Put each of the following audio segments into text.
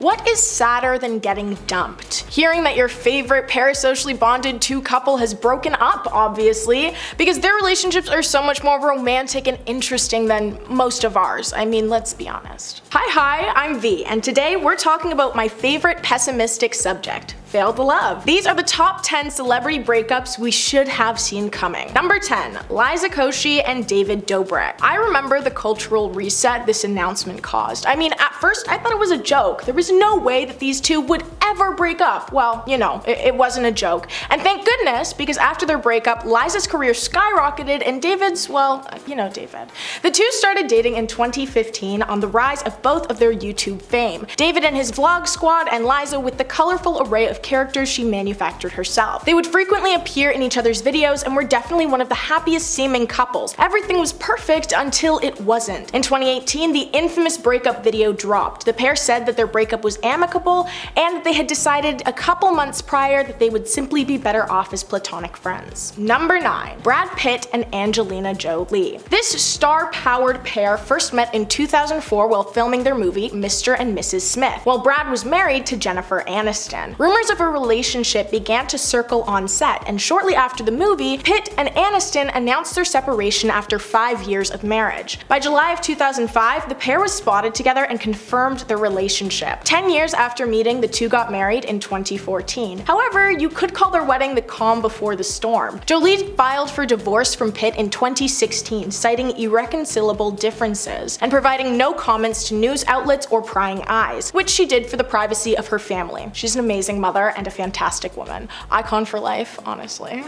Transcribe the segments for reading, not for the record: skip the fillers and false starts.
What is sadder than getting dumped? Hearing that your favorite parasocially bonded couple has broken up, obviously, because their relationships are so much more romantic and interesting than most of ours. I mean, let's be honest. Hi, I'm V, and today we're talking about my favorite pessimistic subject, failed love. These are the top 10 celebrity breakups we should have seen coming. Number 10, Liza Koshy and David Dobrik. I remember the cultural reset this announcement caused. I mean, at first I thought it was a joke. There was no way that these two would ever break up. Well, you know, it wasn't a joke. And thank goodness, because after their breakup, Liza's career skyrocketed and David's, well, you know David. The two started dating in 2015 on the rise of both of their YouTube fame. David and his vlog squad, and Liza with the colorful array of characters she manufactured herself. They would frequently appear in each other's videos and were definitely one of the happiest seeming couples. Everything was perfect until it wasn't. In 2018, the infamous breakup video dropped. The pair said that their breakup was amicable and that they had decided a couple months prior that they would simply be better off as platonic friends. Number 9, Brad Pitt and Angelina Jolie. This star-powered pair first met in 2004 while filming their movie Mr. and Mrs. Smith, while Brad was married to Jennifer Aniston. Rumors of a relationship began to circle on set, and shortly after the movie, Pitt and Aniston announced their separation after 5 years of marriage. By July of 2005, the pair was spotted together and confirmed their relationship. 10 years after meeting, the two got married in 2014. However, you could call their wedding the calm before the storm. Jolie filed for divorce from Pitt in 2016, citing irreconcilable differences, and providing no comments to news outlets or prying eyes, which she did for the privacy of her family. She's an amazing mother and a fantastic woman. Icon for life, honestly.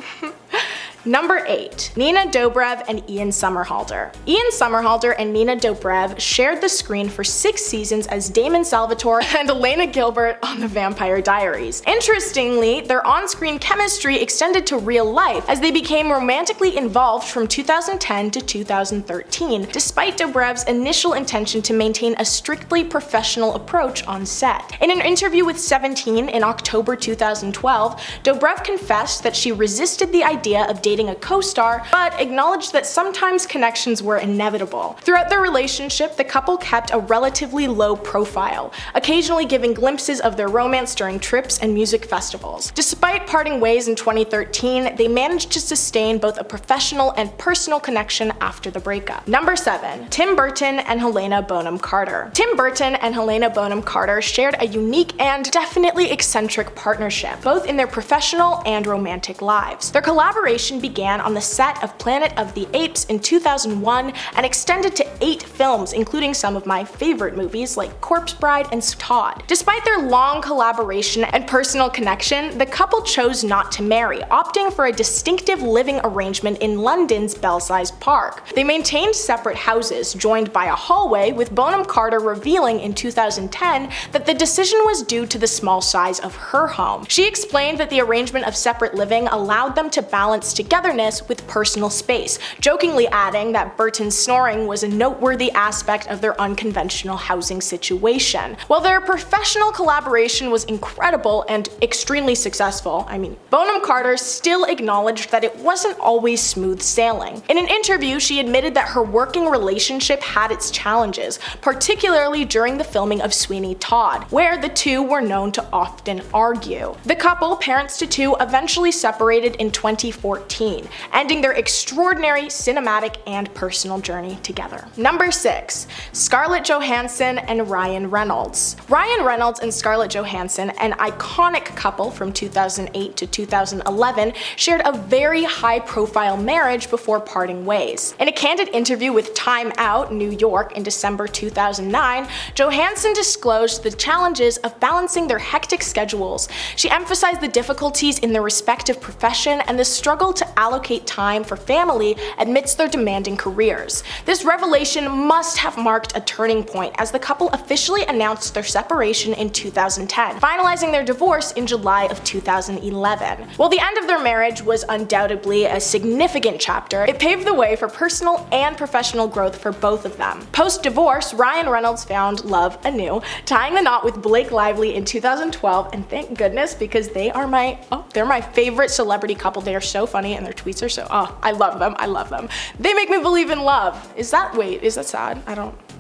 Number 8, Nina Dobrev and Ian Somerholder. Ian Somerholder and Nina Dobrev shared the screen for 6 seasons as Damon Salvatore and Elena Gilbert on The Vampire Diaries. Interestingly, their on-screen chemistry extended to real life as they became romantically involved from 2010 to 2013, despite Dobrev's initial intention to maintain a strictly professional approach on set. In an interview with 17 in October 2012, Dobrev confessed that she resisted the idea of dating a co-star, but acknowledged that sometimes connections were inevitable. Throughout their relationship, the couple kept a relatively low profile, occasionally giving glimpses of their romance during trips and music festivals. Despite parting ways in 2013, they managed to sustain both a professional and personal connection after the breakup. Number 7, Tim Burton and Helena Bonham Carter. Tim Burton and Helena Bonham Carter shared a unique and definitely eccentric partnership, both in their professional and romantic lives. Their collaboration began on the set of Planet of the Apes in 2001 and extended to 8 films, including some of my favorite movies like Corpse Bride and Todd. Despite their long collaboration and personal connection, the couple chose not to marry, opting for a distinctive living arrangement in London's Belsize Park. They maintained separate houses, joined by a hallway, with Bonham Carter revealing in 2010 that the decision was due to the small size of her home. She explained that the arrangement of separate living allowed them to balance togetherness with personal space, jokingly adding that Burton's snoring was a noteworthy aspect of their unconventional housing situation. While their professional collaboration was incredible and extremely successful, Bonham Carter still acknowledged that it wasn't always smooth sailing. In an interview, she admitted that her working relationship had its challenges, particularly during the filming of Sweeney Todd, where the two were known to often argue. The couple, parents to 2, eventually separated in 2014, ending their extraordinary cinematic and personal journey together. Number 6, Scarlett Johansson and Ryan Reynolds. Ryan Reynolds and Scarlett Johansson, an iconic couple from 2008 to 2011, shared a very high-profile marriage before parting ways. In a candid interview with Time Out New York in December 2009, Johansson disclosed the challenges of balancing their hectic schedules. She emphasized the difficulties in their respective profession and the struggle to allocate time for family amidst their demanding careers. This revelation must have marked a turning point as the couple officially announced their separation in 2010, finalizing their divorce in July of 2011. While the end of their marriage was undoubtedly a significant chapter, it paved the way for personal and professional growth for both of them. Post-divorce, Ryan Reynolds found love anew, tying the knot with Blake Lively in 2012, and thank goodness, because they're my favorite celebrity couple. They are so funny and their tweets are so, I love them. They make me believe in love. Is that sad?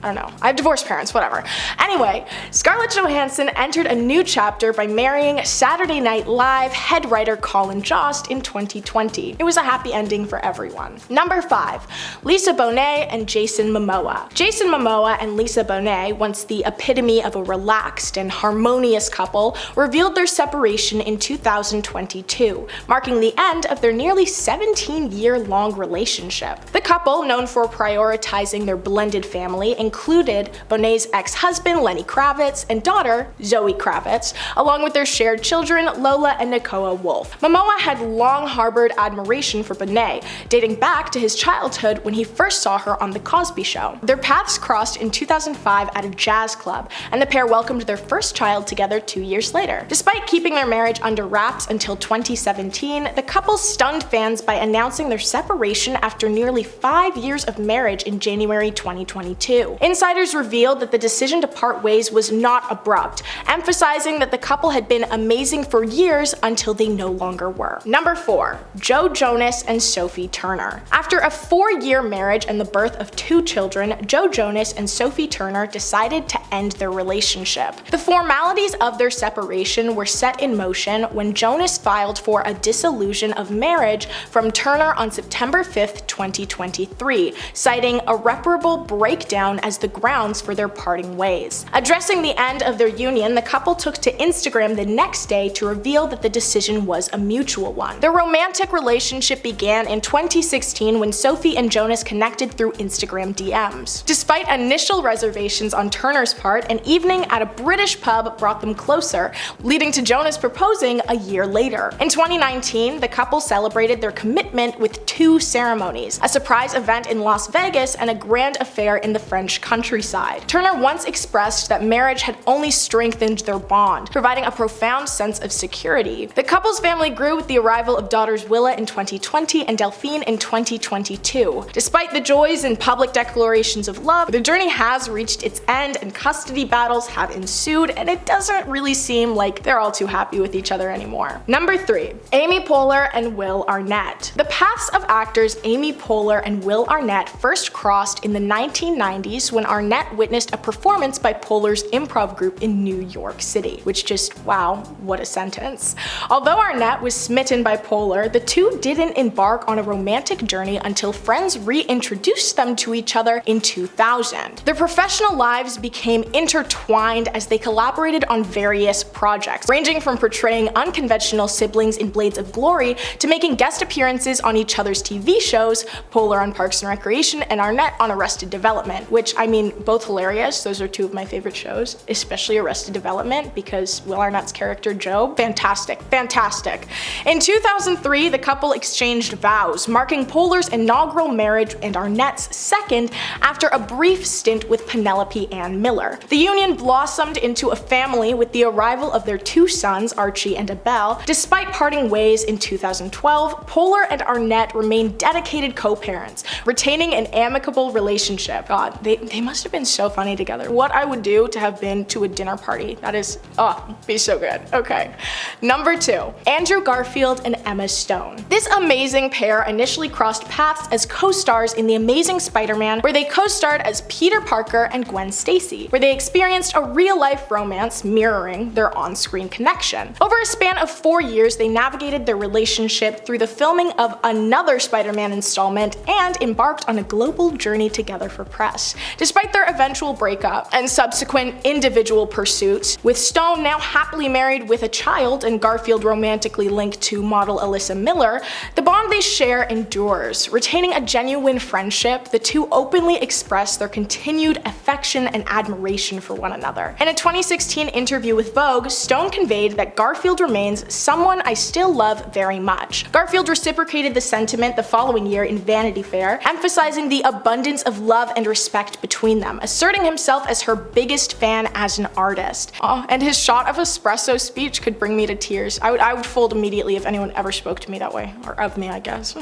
I don't know. I have divorced parents, whatever. Anyway, Scarlett Johansson entered a new chapter by marrying Saturday Night Live head writer Colin Jost in 2020. It was a happy ending for everyone. Number 5. Lisa Bonet and Jason Momoa. Jason Momoa and Lisa Bonet, once the epitome of a relaxed and harmonious couple, revealed their separation in 2022, marking the end of their nearly 17-year-long relationship. The couple, known for prioritizing their blended family, included Bonet's ex-husband Lenny Kravitz and daughter Zoe Kravitz, along with their shared children Lola and Nakoa Wolf. Momoa had long harbored admiration for Bonet, dating back to his childhood when he first saw her on The Cosby Show. Their paths crossed in 2005 at a jazz club, and the pair welcomed their first child together 2 years later. Despite keeping their marriage under wraps until 2017, the couple stunned fans by announcing their separation after nearly 5 years of marriage in January 2022. Insiders revealed that the decision to part ways was not abrupt, emphasizing that the couple had been amazing for years until they no longer were. Number 4. Joe Jonas and Sophie Turner. After a 4-year marriage and the birth of 2 children, Joe Jonas and Sophie Turner decided to end their relationship. The formalities of their separation were set in motion when Jonas filed for a dissolution of marriage from Turner on September 5, 2023, citing irreparable breakdown as the grounds for their parting ways. Addressing the end of their union, the couple took to Instagram the next day to reveal that the decision was a mutual one. Their romantic relationship began in 2016 when Sophie and Jonas connected through Instagram DMs. Despite initial reservations on Turner's part, an evening at a British pub brought them closer, leading to Jonas proposing a year later. In 2019, the couple celebrated their commitment with 2 ceremonies, a surprise event in Las Vegas and a grand affair in the French countryside. Turner once expressed that marriage had only strengthened their bond, providing a profound sense of security. The couple's family grew with the arrival of daughters Willa in 2020 and Delphine in 2022. Despite the joys and public declarations of love, the journey has reached its end and custody battles have ensued, and it doesn't really seem like they're all too happy with each other anymore. Number 3. Amy Poehler and Will Arnett. The paths of actors Amy Poehler and Will Arnett first crossed in the 1990s when Arnett witnessed a performance by Poehler's improv group in New York City, which just, wow, what a sentence. Although Arnett was smitten by Poehler, the two didn't embark on a romantic journey until friends reintroduced them to each other in 2000. Their professional lives became intertwined as they collaborated on various projects, ranging from portraying unconventional siblings in Blades of Glory to making guest appearances on each other's TV shows, Poehler on Parks and Recreation and Arnett on Arrested Development, which, I mean, both hilarious. Those are 2 of my favorite shows, especially Arrested Development, because Will Arnett's character Joe, fantastic, fantastic. In 2003, the couple exchanged vows, marking Poehler's inaugural marriage and Arnett's second after a brief stint with Penelope Ann Miller. The union blossomed into a family with the arrival of their 2 sons, Archie and Abel. Despite parting ways in 2012, Poehler and Arnett remained dedicated co-parents, retaining an amicable relationship. God, they must have been so funny together. What I would do to have been to a dinner party. That is, oh, be so good. Okay. Number 2. Andrew Garfield and Emma Stone. This amazing pair initially crossed paths as co-stars in The Amazing Spider-Man, where they co-starred as Peter Parker and Gwen Stacy, where they experienced a real-life romance mirroring their on-screen connection. Over a span of 4 years, they navigated their relationship through the filming of another Spider-Man installment and embarked on a global journey together for press. Despite their eventual breakup and subsequent individual pursuits, with Stone now happily married with a child and Garfield romantically linked to model Alyssa Miller, the bond they share endures. Retaining a genuine friendship, the two openly express their continued affection and admiration for one another. In a 2016 interview with Vogue, Stone conveyed that Garfield remains someone I still love very much. Garfield reciprocated the sentiment the following year in Vanity Fair, emphasizing the abundance of love and respect between them, asserting himself as her biggest fan as an artist. Oh, and his shot of espresso speech could bring me to tears. I would fold immediately if anyone ever spoke to me that way, or of me, I guess.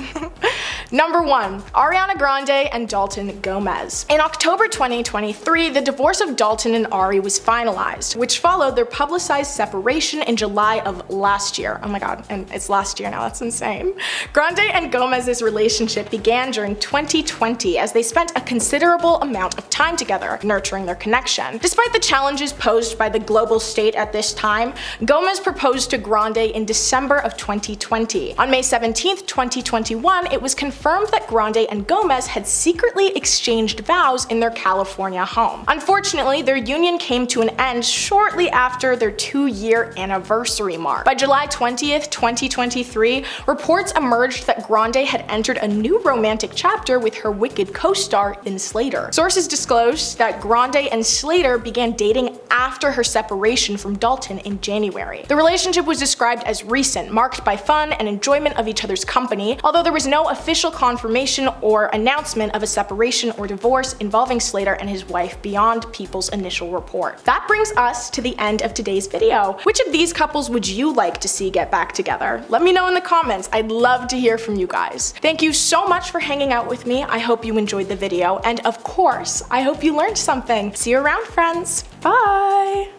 Number 1. Ariana Grande and Dalton Gomez. In October 2023, the divorce of Dalton and Ari was finalized, which followed their publicized separation in July of last year. Oh my god, and it's last year now, that's insane. Grande and Gomez's relationship began during 2020 as they spent a considerable amount amount of time together, nurturing their connection. Despite the challenges posed by the global state at this time, Gomez proposed to Grande in December of 2020. On May 17th, 2021, it was confirmed that Grande and Gomez had secretly exchanged vows in their California home. Unfortunately, their union came to an end shortly after their 2-year anniversary mark. By July 20th, 2023, reports emerged that Grande had entered a new romantic chapter with her Wicked co-star in Slater. Sources disclosed that Grande and Slater began dating after her separation from Dalton in January. The relationship was described as recent, marked by fun and enjoyment of each other's company, although there was no official confirmation or announcement of a separation or divorce involving Slater and his wife beyond People's initial report. That brings us to the end of today's video. Which of these couples would you like to see get back together? Let me know in the comments. I'd love to hear from you guys. Thank you so much for hanging out with me. I hope you enjoyed the video, and of course, I hope you learned something. See you around, friends. Bye!